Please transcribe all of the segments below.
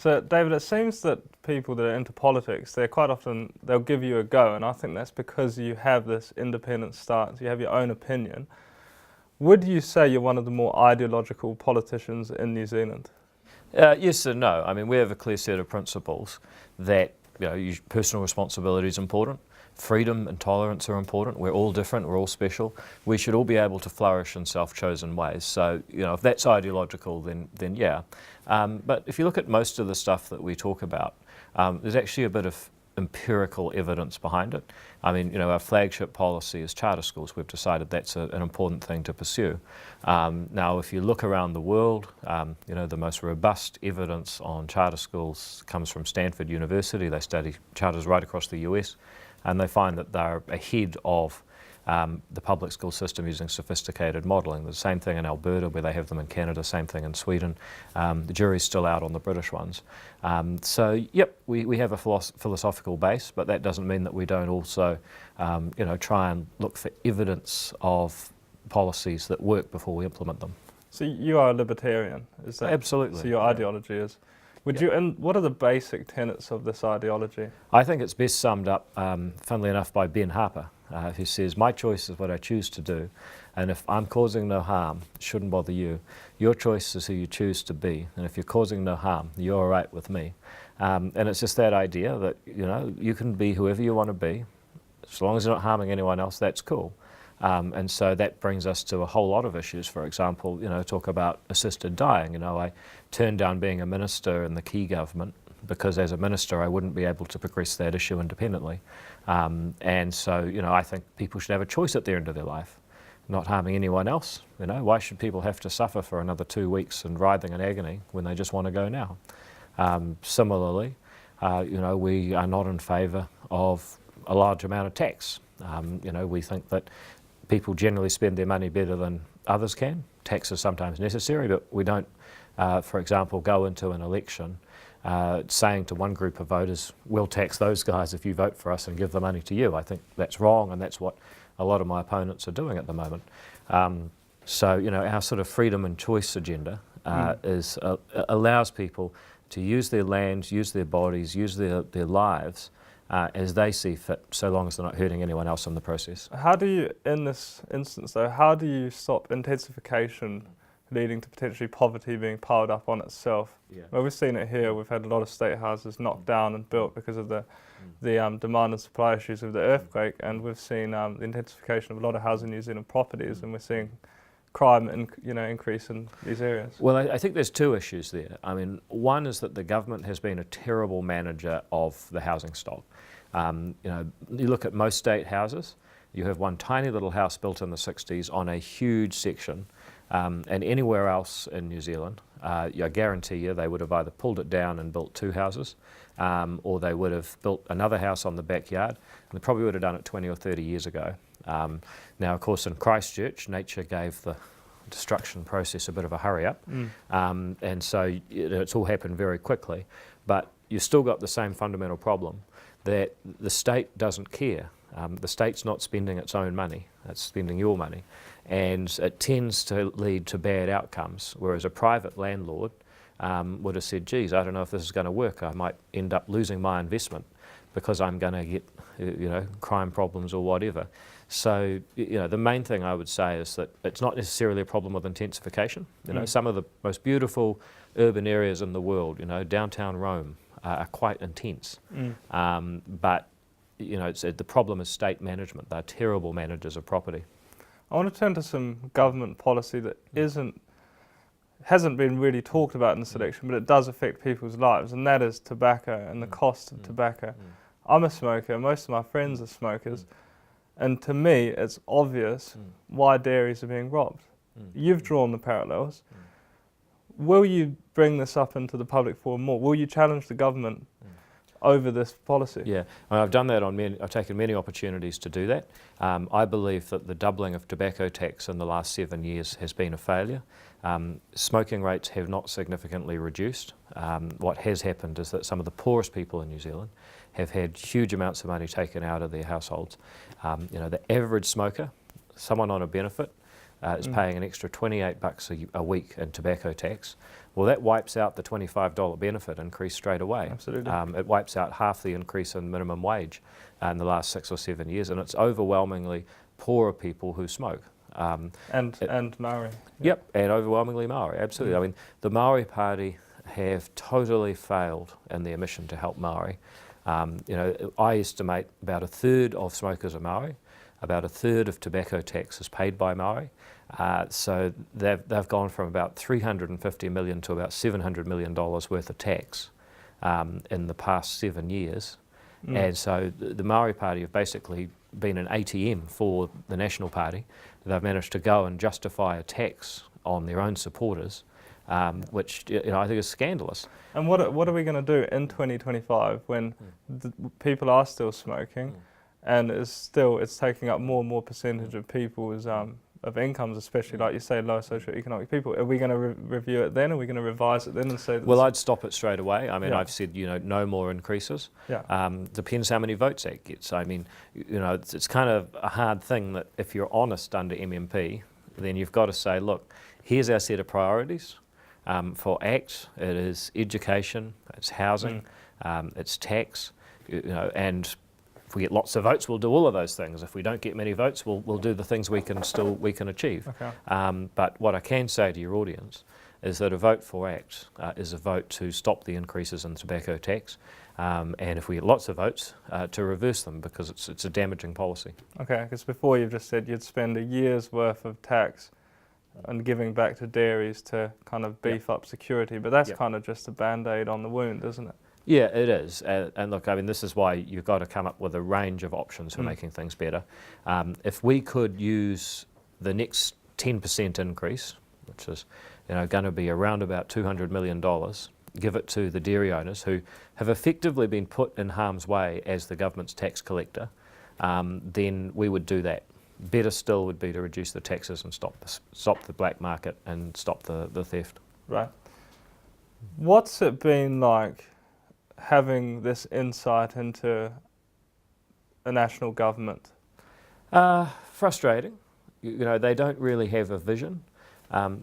So, David, it seems that people that are into politics, they'll give you a go, and I think that's because you have this independent stance, you have your own opinion. Would you say you're one of the more ideological politicians in New Zealand? Yes and no. I mean, we have a clear set of principles that, personal responsibility is important. Freedom and tolerance are important. We're all different, we're all special. We should all be able to flourish in self-chosen ways. So, if that's ideological, then yeah. But if you look at most of the stuff that we talk about, there's actually a bit of empirical evidence behind it. I mean, our flagship policy is charter schools. We've decided that's an important thing to pursue. Now, if you look around the world, the most robust evidence on charter schools comes from Stanford University. They study charters right across the US, and they find that they're ahead of the public school system using sophisticated modelling. The same thing in Alberta, where they have them in Canada, same thing in Sweden. The jury's still out on the British ones. So, yep, we have a philosophical base, but that doesn't mean that we don't also, try and look for evidence of policies that work before we implement them. So you are a libertarian, is that? Absolutely. So your ideology is. And what are the basic tenets of this ideology? I think it's best summed up, funnily enough, by Ben Harper, who says, "My choice is what I choose to do, and if I'm causing no harm, it shouldn't bother you. Your choice is who you choose to be, and if you're causing no harm, you're all right with me." And it's just that idea that, you can be whoever you want to be, as long as you're not harming anyone else, that's cool. And so that brings us to a whole lot of issues. For example, talk about assisted dying. I turned down being a minister in the Key government because as a minister I wouldn't be able to progress that issue independently. And so, I think people should have a choice at the end of their life, not harming anyone else. Why should people have to suffer for another 2 weeks and writhing in agony when they just want to go now? Similarly, we are not in favour of a large amount of tax. We think that people generally spend their money better than others can. Tax is sometimes necessary, but we don't, for example, go into an election saying to one group of voters, we'll tax those guys if you vote for us and give the money to you. I think that's wrong, and that's what a lot of my opponents are doing at the moment. So, our sort of freedom and choice agenda allows people to use their land, use their bodies, use their lives as they see fit, so long as they're not hurting anyone else in the process. How do you, in this instance though, how do you stop intensification leading to potentially poverty being piled up on itself? Yeah. Well, we've seen it here. We've had a lot of state houses knocked down and built because of the demand and supply issues of the earthquake, and we've seen the intensification of a lot of housing in New Zealand properties, and we're seeing crime increase in these areas. Well, I think there's two issues there. I mean, one is that the government has been a terrible manager of the housing stock. You look at most state houses, you have one tiny little house built in the 60s on a huge section, and anywhere else in New Zealand, I guarantee you they would have either pulled it down and built 2 houses, or they would have built another house on the backyard, and they probably would have done it 20 or 30 years ago. Now, of course, in Christchurch, nature gave the destruction process a bit of a hurry up, and so it's all happened very quickly, but you've still got the same fundamental problem that the state doesn't care. The state's not spending its own money, it's spending your money, and it tends to lead to bad outcomes, whereas a private landlord would have said, geez, I don't know if this is going to work, I might end up losing my investment because I'm going to get crime problems or whatever. So, the main thing I would say is that it's not necessarily a problem with intensification. Some of the most beautiful urban areas in the world, downtown Rome, are quite intense. But, the problem is state management. They're terrible managers of property. I want to turn to some government policy that hasn't been really talked about in this election, but it does affect people's lives, and that is tobacco and the cost of tobacco. I'm a smoker, most of my friends are smokers, and to me it's obvious why dairies are being robbed. You've drawn the parallels. Will you bring this up into the public forum more? Will you challenge the government over this policy? Yeah, I've done that I've taken many opportunities to do that. I believe that the doubling of tobacco tax in the last 7 years has been a failure. Smoking rates have not significantly reduced. What has happened is that some of the poorest people in New Zealand have had huge amounts of money taken out of their households. The average smoker, someone on a benefit, is paying an extra $28 a week in tobacco tax. Well, that wipes out the $25 benefit increase straight away. Absolutely. It wipes out half the increase in minimum wage in the last 6 or 7 years, and it's overwhelmingly poorer people who smoke. And Maori. Yep, and overwhelmingly Maori, absolutely. I mean, the Maori Party have totally failed in their mission to help Maori. I estimate about a third of smokers are Maori, about a third of tobacco tax is paid by Maori. So they've gone from about $350 million to about $700 million worth of tax in the past 7 years. And so the Maori Party have basically been an ATM for the National Party. They've managed to go and justify a tax on their own supporters, which I think is scandalous. And what are we going to do in 2025 when people are still smoking, and it's taking up more and more percentage of people's of incomes, especially like you say, low socioeconomic people? Are we going to review it then? Are we going to revise it then and say? Well, I'd stop it straight away. I mean, I've said no more increases. Yeah. Depends how many votes ACT gets. I mean, it's kind of a hard thing that if you're honest under MMP, then you've got to say, look, here's our set of priorities. For ACT, it is education, it's housing, it's tax, and if we get lots of votes, we'll do all of those things. If we don't get many votes, we'll do the things we can achieve. Okay. But what I can say to your audience is that a vote for ACT is a vote to stop the increases in tobacco tax, and if we get lots of votes, to reverse them, because it's a damaging policy. Okay, because before you've just said you'd spend a year's worth of tax and giving back to dairies to kind of beef up security, but that's kind of just a band-aid on the wound, isn't it? Yeah, it is. And look, I mean, this is why you've got to come up with a range of options for making things better. If we could use the next 10% increase, which is going to be around about $200 million, give it to the dairy owners who have effectively been put in harm's way as the government's tax collector, then we would do that. Better still would be to reduce the taxes and stop the black market and stop the theft. Right. What's it been like having this insight into a national government? Frustrating. They don't really have a vision.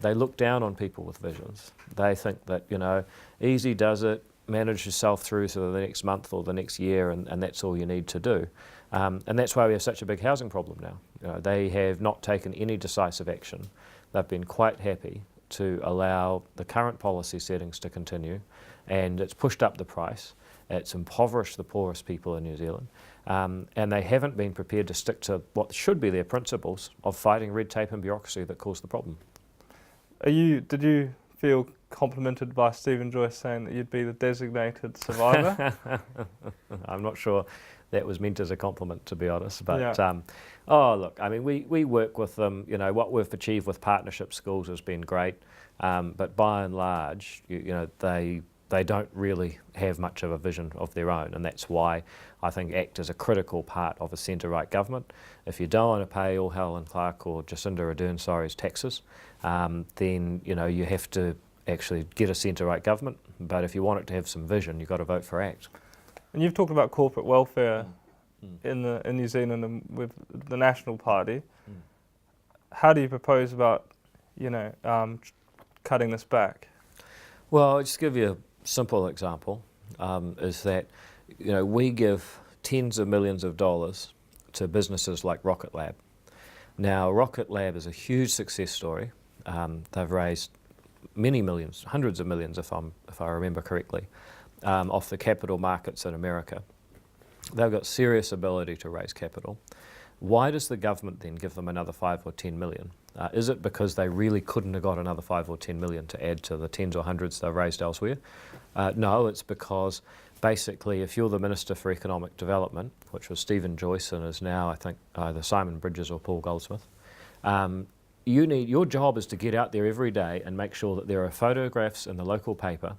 They look down on people with visions. They think that, easy does it, manage yourself through to the next month or the next year, and that's all you need to do. And that's why we have such a big housing problem now. They have not taken any decisive action. They've been quite happy to allow the current policy settings to continue, and it's pushed up the price. It's impoverished the poorest people in New Zealand, and they haven't been prepared to stick to what should be their principles of fighting red tape and bureaucracy that caused the problem. Did you feel complimented by Stephen Joyce saying that you'd be the designated survivor? I'm not sure that was meant as a compliment, to be honest. But look, I mean, we work with them. What we've achieved with partnership schools has been great, but by and large, they don't really have much of a vision of their own, and that's why I think ACT is a critical part of a centre-right government. If you don't want to pay all Helen Clark or Jacinda Ardern taxes, then you have to actually get a centre-right government. But if you want it to have some vision, you've got to vote for ACT. And you've talked about corporate welfare in New Zealand and with the National Party. How do you propose about cutting this back? Well, I'll just give you a simple example, is that we give tens of millions of dollars to businesses like Rocket Lab. Now, Rocket Lab is a huge success story. They've raised many millions, hundreds of millions, if I remember correctly, off the capital markets in America. They've got serious ability to raise capital. Why does the government then give them another 5 or 10 million? Is it because they really couldn't have got another 5 or 10 million to add to the tens or hundreds they've raised elsewhere? No, it's because basically if you're the Minister for Economic Development, which was Stephen Joyce and is now, I think, either Simon Bridges or Paul Goldsmith, your job is to get out there every day and make sure that there are photographs in the local paper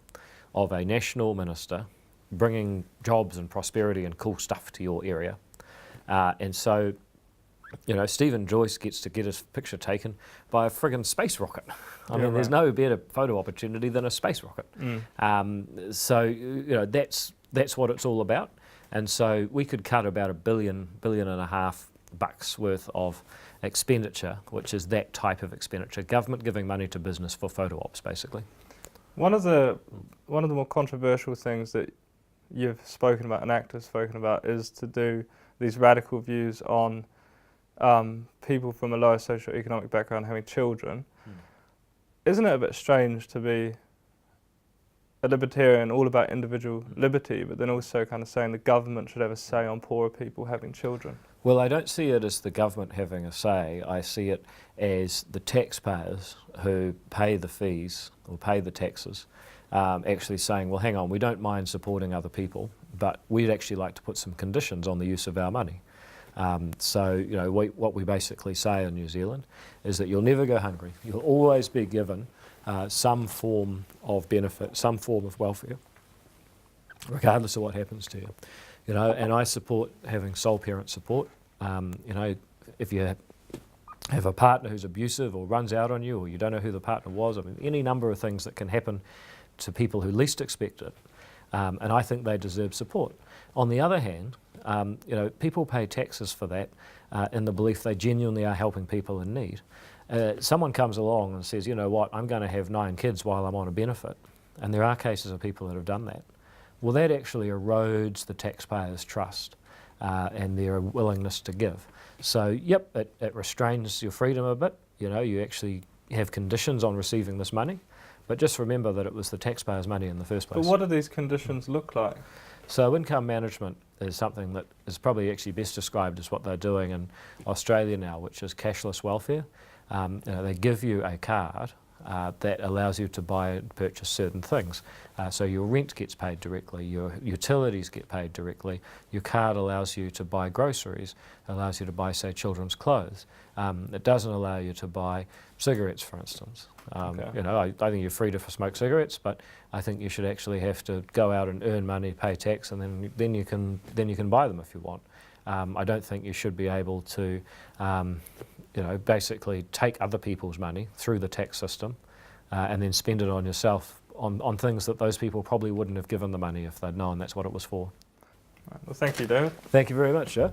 of a national minister bringing jobs and prosperity and cool stuff to your area. And so, Stephen Joyce gets to get his picture taken by a friggin' space rocket. I mean, there's no better photo opportunity than a space rocket. So, that's what it's all about. And so we could cut about $1.5 billion bucks worth of expenditure, which is that type of expenditure. Government giving money to business for photo ops, basically. One of the more controversial things that you've spoken about and activists spoken about is to do these radical views on people from a lower socio-economic background having children. Isn't it a bit strange to be a libertarian all about individual liberty, but then also kind of saying the government should have a say on poorer people having children? Well, I don't see it as the government having a say. I see it as the taxpayers who pay the fees or pay the taxes actually saying, well, hang on, we don't mind supporting other people, but we'd actually like to put some conditions on the use of our money. So, you know, what we basically say in New Zealand is that you'll never go hungry. You'll always be given some form of benefit, some form of welfare, regardless of what happens to you. You know, and I support having sole parent support. You know, if you have a partner who's abusive or runs out on you, or you don't know who the partner was, I mean, any number of things that can happen to people who least expect it. And I think they deserve support. On the other hand, you know, people pay taxes for that in the belief they genuinely are helping people in need. Someone comes along and says, you know what, I'm going to have 9 kids while I'm on a benefit. And there are cases of people that have done that. Well, that actually erodes the taxpayer's trust and their willingness to give. So, yep, it restrains your freedom a bit. You know, you actually have conditions on receiving this money. But just remember that it was the taxpayer's money in the first place. But what do these conditions look like? So income management is something that is probably actually best described as what they're doing in Australia now, which is cashless welfare. You know, they give you a card that allows you to buy and purchase certain things. So your rent gets paid directly, your utilities get paid directly, your card allows you to buy groceries, allows you to buy, say, children's clothes. It doesn't allow you to buy cigarettes, for instance. Okay. You know, I think you're free to smoke cigarettes, but I think you should actually have to go out and earn money, pay tax, and then you can buy them if you want. I don't think you should be able to you know, basically take other people's money through the tax system and then spend it on yourself on things that those people probably wouldn't have given the money if they'd known that's what it was for. Right. Well, thank you, David. Thank you very much, Joe.